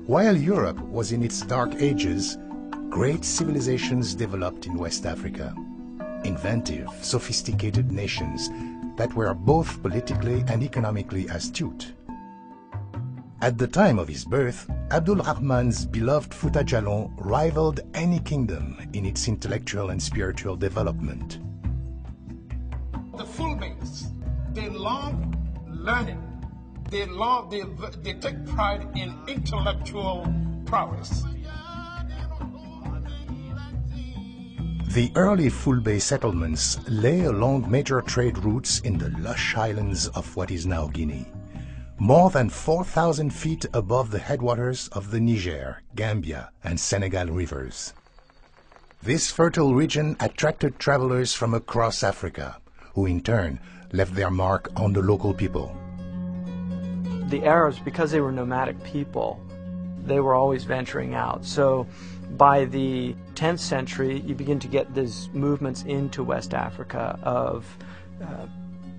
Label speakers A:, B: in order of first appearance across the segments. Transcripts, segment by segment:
A: While Europe was in its dark ages, great civilizations developed in West Africa. Inventive, sophisticated nations that were both politically and economically astute. At the time of his birth, Abdul Rahman's beloved Foutah Djallon rivaled any kingdom in its intellectual and spiritual development.
B: The Fulbeys, they love learning. They take pride in intellectual prowess.
A: The early Fulbey settlements lay along major trade routes in the lush highlands of what is now Guinea, more than 4,000 feet above the headwaters of the Niger, Gambia, and Senegal rivers. This fertile region attracted travelers from across Africa, who in turn left their mark on the local people.
C: The Arabs, because they were nomadic people, they were always venturing out. So by the 10th century, you begin to get these movements into West Africa of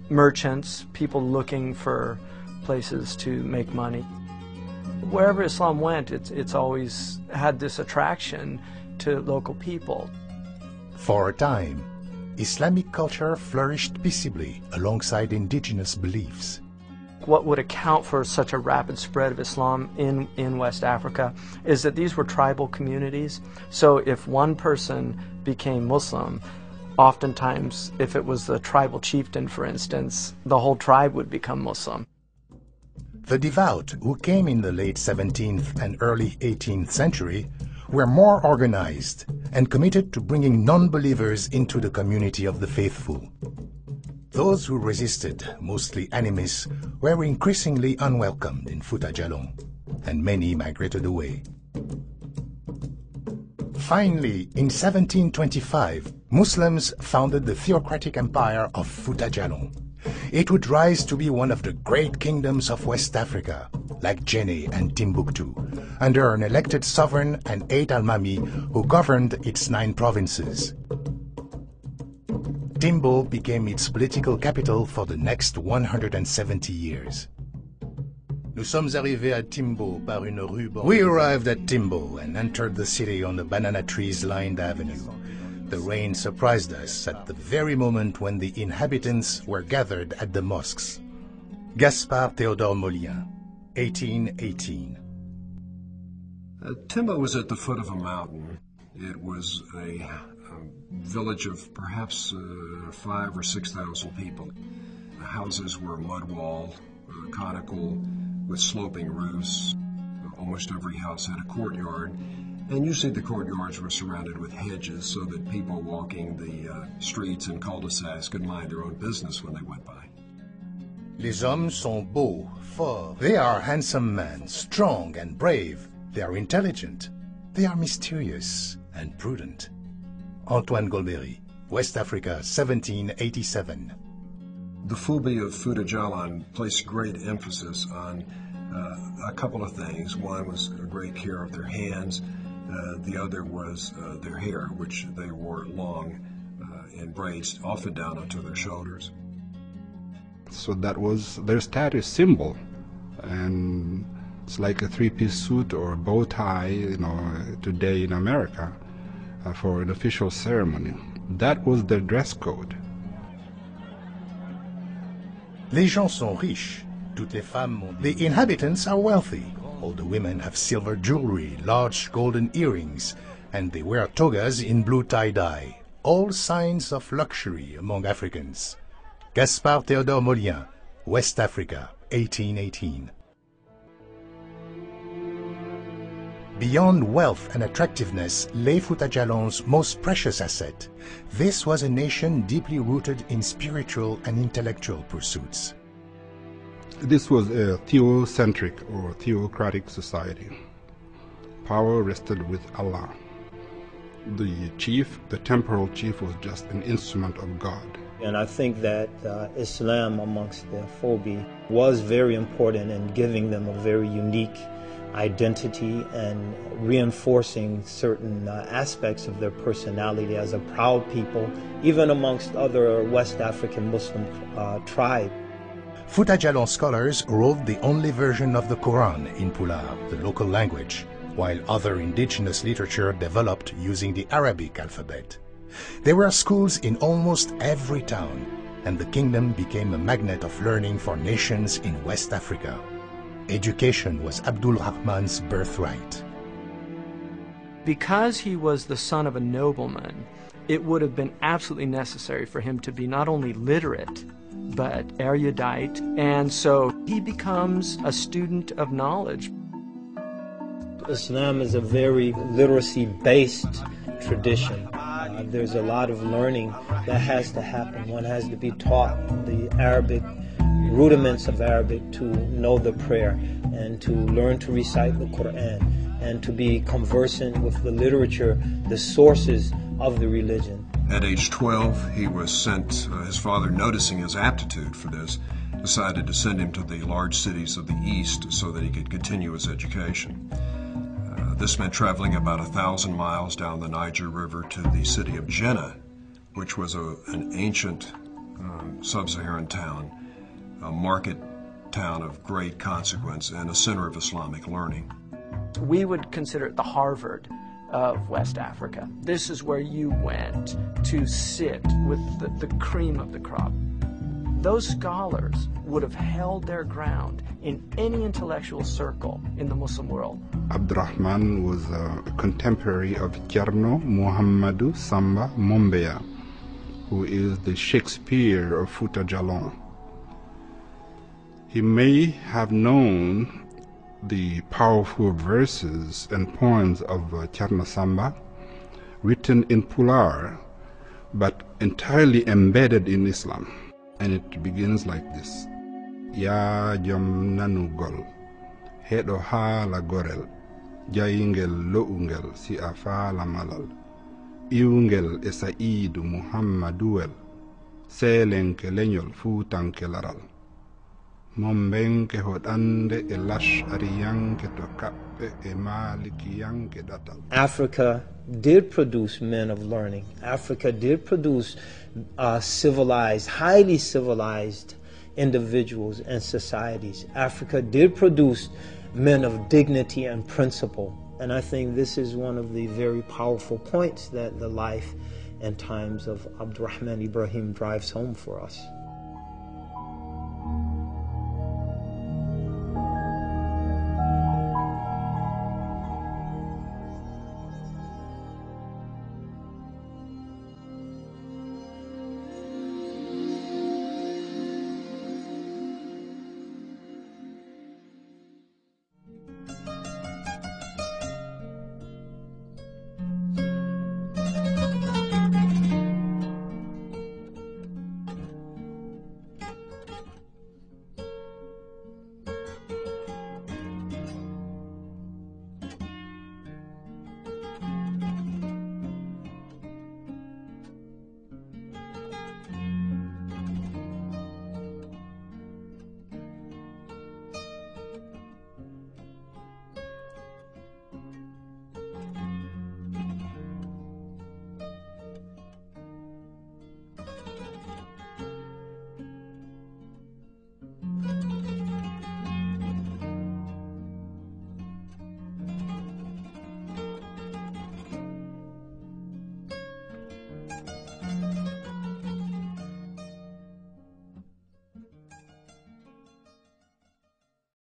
C: merchants, people looking for places to make money. Wherever Islam went, it's always had this attraction to local people.
A: For a time, Islamic culture flourished peaceably alongside indigenous beliefs.
C: What would account for such a rapid spread of Islam in West Africa is that these were tribal communities. So if one person became Muslim, oftentimes if it was the tribal chieftain, for instance, the whole tribe would become Muslim.
A: The devout, who came in the late 17th and early 18th century, were more organized and committed to bringing non-believers into the community of the faithful. Those who resisted, mostly animists, were increasingly unwelcomed in Foutah Djallon, and many migrated away. Finally, in 1725, Muslims founded the theocratic empire of Foutah Djallon. It would rise to be one of the great kingdoms of West Africa, like Djenné and Timbuktu, under an elected sovereign and 8 almami who governed its 9 provinces. Timbo became its political capital for the next 170 years.
D: Nous sommes arrivés à Timbo par une rue.
A: We arrived at Timbo and entered the city on a banana trees-lined avenue. The rain surprised us at the very moment when the inhabitants were gathered at the mosques. Gaspard Théodore Molien, 1818.
E: Timbo was at the foot of a mountain. It was a village of perhaps 5,000 or 6,000 people. The houses were mud wall, conical, with sloping roofs. Almost every house had a courtyard, and usually the courtyards were surrounded with hedges so that people walking the streets and cul-de-sacs could mind their own business when they went by.
A: Les hommes sont beaux, forts. They are handsome men, strong and brave. They are intelligent. They are mysterious and prudent. Antoine Golbery, West Africa, 1787.
E: The Fulbey of Foutah Djallon placed great emphasis on a couple of things. One was a great care of their hands. The other was their hair, which they wore long in braids, often down onto their shoulders.
F: So that was their status symbol. And it's like a 3-piece suit or a bow tie, today in America. For an official ceremony. That was their dress code.
A: Les gens sont riches. Toutes les femmes ont... The inhabitants are wealthy. All the women have silver jewelry, large golden earrings, and they wear togas in blue tie-dye. All signs of luxury among Africans. Gaspard Théodore Molien, West Africa, 1818. Beyond wealth and attractiveness lay Foutah Djallon's most precious asset. This was a nation deeply rooted in spiritual and intellectual pursuits.
F: This was a theocentric or theocratic society. Power rested with Allah. The chief, the temporal chief, was just an instrument of God.
G: And I think that Islam amongst the Fulbey was very important in giving them a very unique identity and reinforcing certain aspects of their personality as a proud people, even amongst other West African Muslim tribes.
A: Foutah Djalon scholars wrote the only version of the Quran in Pulaar, the local language, while other indigenous literature developed using the Arabic alphabet. There were schools in almost every town, and the kingdom became a magnet of learning for nations in West Africa. Education was Abdul Rahman's birthright.
C: Because he was the son of a nobleman, it would have been absolutely necessary for him to be not only literate, but erudite, and so he becomes a student of knowledge.
G: Islam is a very literacy-based tradition. There's a lot of learning that has to happen. One has to be taught the Arabic, rudiments of Arabic, to know the prayer and to learn to recite the Quran and to be conversant with the literature, the sources of the religion.
E: At age 12, he was sent, his father, noticing his aptitude for this, decided to send him to the large cities of the East so that he could continue his education. This meant traveling about 1,000 miles down the Niger River to the city of Jenne, which was an ancient sub-Saharan town, a market town of great consequence and a center of Islamic learning.
C: We would consider it the Harvard of West Africa. This is where you went to sit with the cream of the crop. Those scholars would have held their ground in any intellectual circle in the Muslim world.
F: Abdurrahman was a contemporary of Thierno Muhammadu Samba Mombeya, who is the Shakespeare of Foutah Djalon. He may have known the powerful verses and poems of Thierno Samba, written in Pulaar, but entirely embedded in Islam. And it begins like this. Ya jom nanugol, hedo hala gorel, jayingel loungel si afala malal, iungel esaidu Muhammaduel, selenke lenyol futanke laral. Mombenke hodande e lash ariyanke to kappe e malikiyanke datal.
G: Africa did produce men of learning. Africa did produce civilized, highly civilized individuals and societies. Africa did produce men of dignity and principle. And I think this is one of the very powerful points that the life and times of Abdurrahman Ibrahim drives home for us.